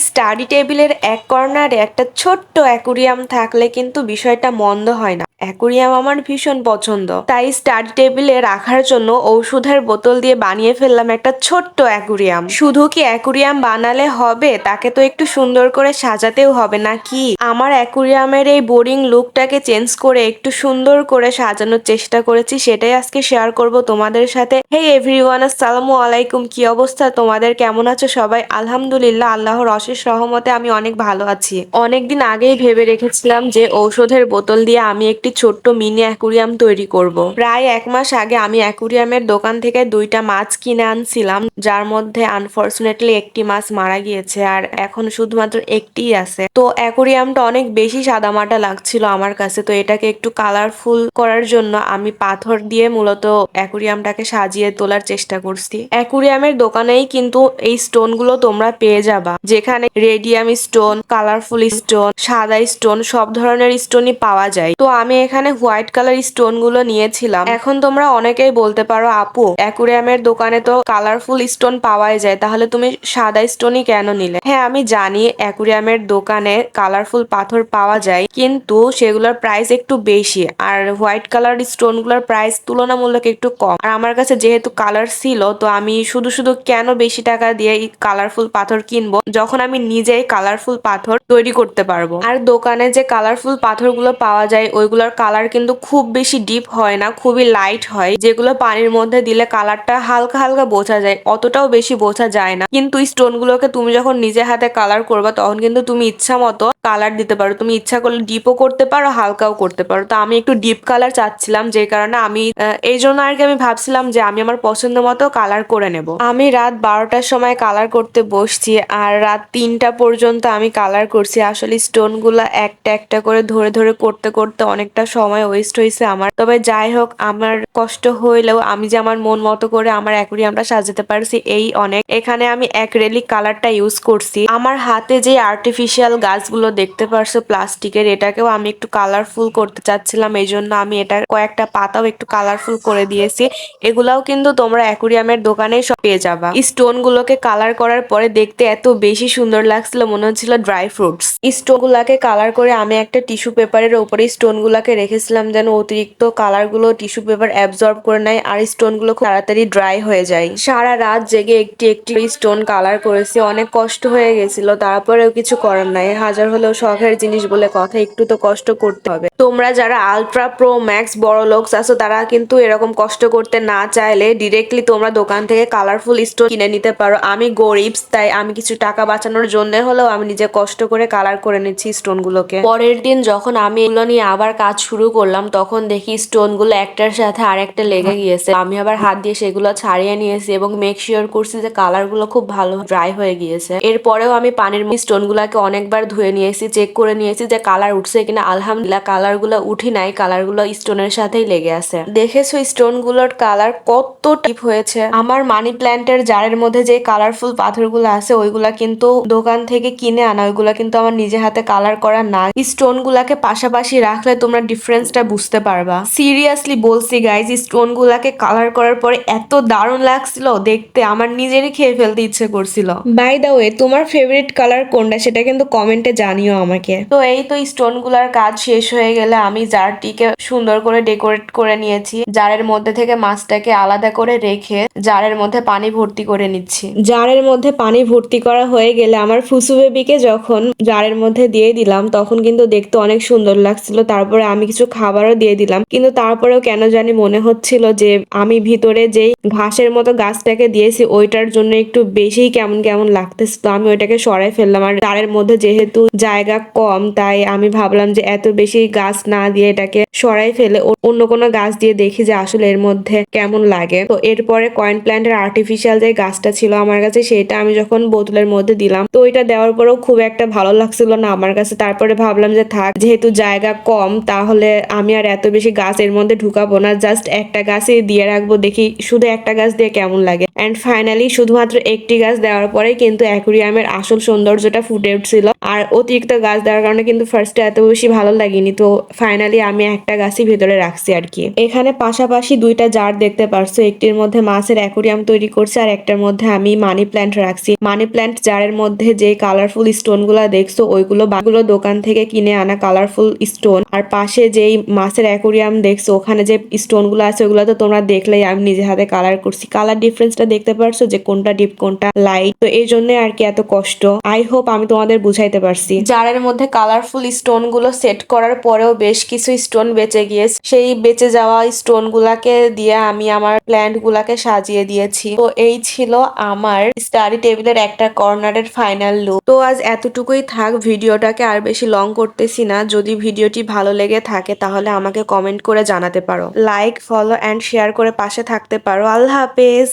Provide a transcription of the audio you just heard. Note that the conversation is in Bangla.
স্টাডি টেবিলের এক কর্নারে একটা ছোট্ট অ্যাকুরিয়াম থাকলে কিন্তু বিষয়টা মন্দ হয় না। অ্যাকুরিয়াম আমার ভীষণ পছন্দ, তাই স্টাডি টেবিলে রাখার জন্য ঔষধের বোতল দিয়ে বানিয়ে ফেললাম একটা ছোট্ট অ্যাকুরিয়াম। শুধু কি অ্যাকুরিয়াম বানালে হবে? তাকে তো একটু সুন্দর করে সাজাতেও হবে নাকি? আমার অ্যাকুরিয়ামের এই বোরিং লুকটাকে চেঞ্জ করে একটু সুন্দর করে সাজানোর চেষ্টা করেছি, সেটাই আজকে শেয়ার করব তোমাদের সাথে। হে এভরিওয়ান, আসসালামু আলাইকুম। কি অবস্থা তোমাদের? কেমন আছো সবাই? আলহামদুলিল্লাহ, আল্লাহর অশেষ রহমতে আমি অনেক ভালো আছি। অনেকদিন আগেই ভেবে রেখেছিলাম যে ঔষধের বোতল দিয়ে আমি একটি ছোট্ট মিনি অ্যাকুরিয়াম তৈরি করব। প্রায় 1 মাস আগে আমি অ্যাকুরিয়ামের দোকান থেকে 2টা মাছ কিনে আনছিলাম, যার মধ্যে আনফরচুনেটলি একটি মাছ মারা গিয়েছে আর এখন শুধুমাত্র একটিই আছে। তো অ্যাকুরিয়ামটা অনেক বেশি সাদামাটা লাগছিল আমার কাছে, তো এটাকে একটু কালারফুল করার জন্য আমি পাথর দিয়ে মূলত অ্যাকুরিয়ামটাকে সাজিয়ে তোলার চেষ্টা করছি। অ্যাকুরিয়ামের দোকানেই কিন্তু এই স্টোন গুলো তোমরা পেয়ে যাবা, যেখানে রেডিয়াম স্টোন, কালারফুল স্টোন, সাদা স্টোন, সব ধরনের স্টোনই পাওয়া যায়। তো আমি এখানে হোয়াইট কালার স্টোন গুলো নিয়েছিলাম। এখন তোমরা অনেকেই বলতে পারো, আপু অ্যাকুরিয়ামের দোকানে তো কালারফুল স্টোন পাওয়াই যায়, তাহলে তুমি সাদা স্টোনই কেন নিলে? হ্যাঁ, আমি জানি অ্যাকুরিয়ামের দোকানে কালারফুল পাথর পাওয়া যায়, কিন্তু সেগুলোর প্রাইস একটু বেশি, আর হোয়াইট কালার স্টোন গুলোর প্রাইস তুলনামূলক একটু কম। আর আমার কাছে যেহেতু কালার ছিল, তো আমি শুধু শুধু কেন বেশি টাকা দিয়ে এই কালারফুল পাথর কিনবো, যখন আমি নিজেই কালারফুল পাথর তৈরি করতে পারবো। আর দোকানে যে কালারফুল পাথরগুলো পাওয়া যায়, ওইগুলোর কালার কিন্তু খুব বেশি ডিপ হয় না, খুবই লাইট হয়, যেগুলো পানির মধ্যে দিলে কালারটা হালকা হালকা বোঝা যায়, অতটাও বেশি বোঝা যায় না। কিন্তু স্টোন গুলোকে তুমি যখন নিজে হাতে কালার করবা, তখন কিন্তু তুমি ইচ্ছা মতো কালার দিতে পারো। তুমি ইচ্ছা করলে ডিপও করতে পারো, হালকাও করতে পারো। তো আমি একটু ডিপ কালার চাচ্ছিলাম, যে কারণে আমি এই জন্য আর কি আমি ভাবছিলাম যে আমি আমার পছন্দ মতো কালার করে নেব। আমি রাত 12টার সময় কালার করতে বসছি, আর রাত 3টা পর্যন্ত আমি কালার করছি। আসলে স্টোন গুলা একটা একটা করে ধরে ধরে করতে করতে অনেকটা সময় ওয়েস্ট হয়েছে আমার। তবে যাই হোক, আমার কষ্ট হইলেও আমি যে আমার মন মতো করে আমার অ্যাকুরিয়ামটা সাজাতে পারছি, এই অনেক। এখানে আমি অ্যাক্রেলিক কালারটা ইউজ করছি। আমার হাতে যে আর্টিফিশিয়াল গাছগুলো দেখতে পারছো প্লাস্টিকের, এটাকেও আমি একটু কালারফুল করতে চাচ্ছিলাম, এই জন্য আমি এটার কয়েকটা পাতাও একটু কালারফুল করে দিয়েছি। এগুলাও কিন্তু তোমরা অ্যাকুরিয়ামের দোকানেই সব পেয়ে যাবা। স্টোন গুলোকে কালার করার পরে দেখতে এত বেশি সুন্দর লাগছিল, মনে হচ্ছিল ড্রাই ফ্রুটস। স্টোন গুলাকে কালার করে আমি একটা টিস্যু পেপারের উপরে স্টোন গুলাকে রেখেছিলাম, যেন অতিরিক্ত কালার গুলো টিস্যু পেপার অ্যাবজর্ব করে নেয় আর স্টোন গুলো খুব তাড়াতাড়ি ড্রাই হয়ে যায়। সারা রাত জেগে একটি একটি স্টোন কালার করেছি, অনেক কষ্ট হয়ে গেছিল, তারপরেও কিছু করার নাই। হাজার হলেও শখের জিনিস বলে কথা, একটু তো কষ্ট করতে হবে। তোমরা যারা আলট্রা প্রো ম্যাক্স বড় লোকস আছো, তারা কিন্তু এরকম কষ্ট করতে না চাইলে ডিরেক্টলি তোমরা দোকান থেকে কালারফুল স্টোন কিনে নিতে পারো। আমি গরিবস, তাই আমি কিছু টাকা বাঁচানোর জন্য হলেও আমি নিজে কষ্ট করে কালার করে নিচ্ছি স্টোন গুলোকে। পরের দিন যখন আমি এগুলো নিয়ে আবার কাজ শুরু করলাম, তখন দেখি স্টোন গুলো একটার সাথে আরেকটা লেগে গিয়েছে। আমি আবার হাত দিয়ে সেগুলো ছাড়িয়ে নিয়েছি এবং মেক শিওর করছি যে কালার গুলো খুব ভালো ড্রাই হয়ে গিয়েছে। এরপরেও আমি পানির স্টোন গুলাকে অনেকবার ধুয়ে নিয়েছি, চেক করে নিয়েছি যে কালার উঠছে কিনা। আলহামদুলিল্লাহ, কালার গুলো উঠি নাই, কালার গুলো স্টোনের সাথেই লেগে আছে। দেখেছো স্টোন গুলোর কালার কত ডিপ হয়েছে। আমার মানি প্ল্যান্টের জারের মধ্যে যে কালারফুল পাথরগুলো আছে, ওইগুলা কিন্তু দোকান থেকে কিনে আনা, ওইগুলা কিন্তু আমার নিজে হাতে কালার করা না। স্টোন গুলাকে পাশাপাশি রাখলে তোমরা ডিফারেন্সটা বুঝতে পারবা। সিরিয়াসলি বলছি গাইজ, স্টোন গুলাকে কালার করার পরে এত দারুণ লাগছিল দেখতে, আমার নিজেরই খেয়ে ফেলতে ইচ্ছে করছিল। বাই দা ওয়ে, তোমার ফেভারিট কালার কোনটা সেটা কিন্তু কমেন্টে জানিও আমাকে। তো এই তো স্টোন গুলার কাজ শেষ হয়ে গেলে আমি জারটিকে সুন্দর করে ডেকোরেট করে নিয়েছি। জারের মধ্যে থেকে মাছটাকে আলাদা করে রেখে জারের মধ্যে পানি ভর্তি করে নিচ্ছি। জারের মধ্যে পানি ভর্তি করা হয়ে গেলে আমার ফুসু বেবিকে যখন জারের মধ্যে দিয়ে দিলাম, তখন কিন্তু দেখতে অনেক সুন্দর লাগছিল। তারপরে আমি কিছু খাবারও দিয়ে দিলাম, কিন্তু তারপরেও কেন জানি মনে হচ্ছিল যে আমি ভিতরে যেই ঘাসের মতো গাছটাকে দিয়েছি, ওইটার জন্য একটু বেশি কেমন কেমন লাগতেছে। তো আমি ওইটাকে সরাই ফেললাম। আর জারের মধ্যে যেহেতু জায়গা কম, তাই আমি ভাবলাম যে এত বেশি গাছ না দিয়ে এটাকে সরাই ফেলে অন্য কোনো গাছ দিয়ে দেখি যে আসলে এর মধ্যে কেমন লাগে। তো এরপরে কয়েন প্ল্যান্টের আর্টিফিশিয়াল যে গাছটা ছিল আমার কাছে, সেটা আমি যখন বোতলের মধ্যে দিলাম, তো ওইটা দেওয়ার পরেও খুব একটা ভালো লাগছিল না আমার কাছে। তারপরে ভাবলাম যে থাক, যেহেতু জায়গা কম, তাহলে আমি আর এত বেশি গাছ এর মধ্যে ঢুকাবো না, জাস্ট জাস্ট একটা গাছই দিয়ে রাখবো, দেখি শুধু একটা গাছ দিয়ে কেমন লাগে। অ্যান্ড ফাইনালি শুধুমাত্র একটি গাছ দেওয়ার পরে কিন্তু অ্যাকুরিয়ামের আসল সৌন্দর্যটা ফুটে উঠছিল। আর অতিরিক্ত গাছ দেওয়ার কারণে কিন্তু ফার্স্টে এত বেশি ভালো লাগেনি, তো ফাইনালি আমি একটা গাছই ভেতরে রাখছি আর কি। এখানে পাশাপাশি দুইটা জার দেখতে পারছো, একটির মধ্যে মাছের অ্যাকুরিয়াম তৈরি করছে আর একটার মধ্যে আমি মানি প্ল্যান্ট রাখছি। মানি প্ল্যান্ট জারের মধ্যে যে কালারফুল স্টোন গুলা দেখছো ওইগুলো বাগুলো দোকান থেকে কিনে আনা কালারফুল স্টোন। আর পাশে যেই মাছের অ্যাকুরিয়াম দেখছো ওখানে যে স্টোন গুলো আছে ওগুলো তো তোমরা দেখলেই, আমি নিজে হাতে কালার করছি। কালার ডিফারেন্সটা দেখতে পারছো যে কোনটা ডিপ কোনটা লাইট, তো এই জন্য আর কি এত কষ্ট। আই হোপ আমি তোমাদের বুঝাইতে পারছি। জারের মধ্যে কালারফুল স্টোন গুলো সেট করার পরেও বেশ কিছু স্টোন বেঁচে গিয়েছে, সেই বেঁচে যাওয়া স্টোন গুলাকে দিয়ে আমি আমার প্ল্যান্ট গুলাকে সাজিয়ে দিয়েছি। তো এই ছিল আমার স্টাডি টেবিলের একটা কর্নারের ফাইনাল লুক। তো আজ এতটুকুই থাক, ভিডিওটাকে আর বেশি লং করতেছি না। যদি ভিডিওটি ভালো লেগে থাকে তাহলে আমাকে কমেন্ট করে জানাতে পারো, লাইক ফলো অ্যান্ড শেয়ার করে পাশে থাকতে পারো। আল্লাহ হাফেজ।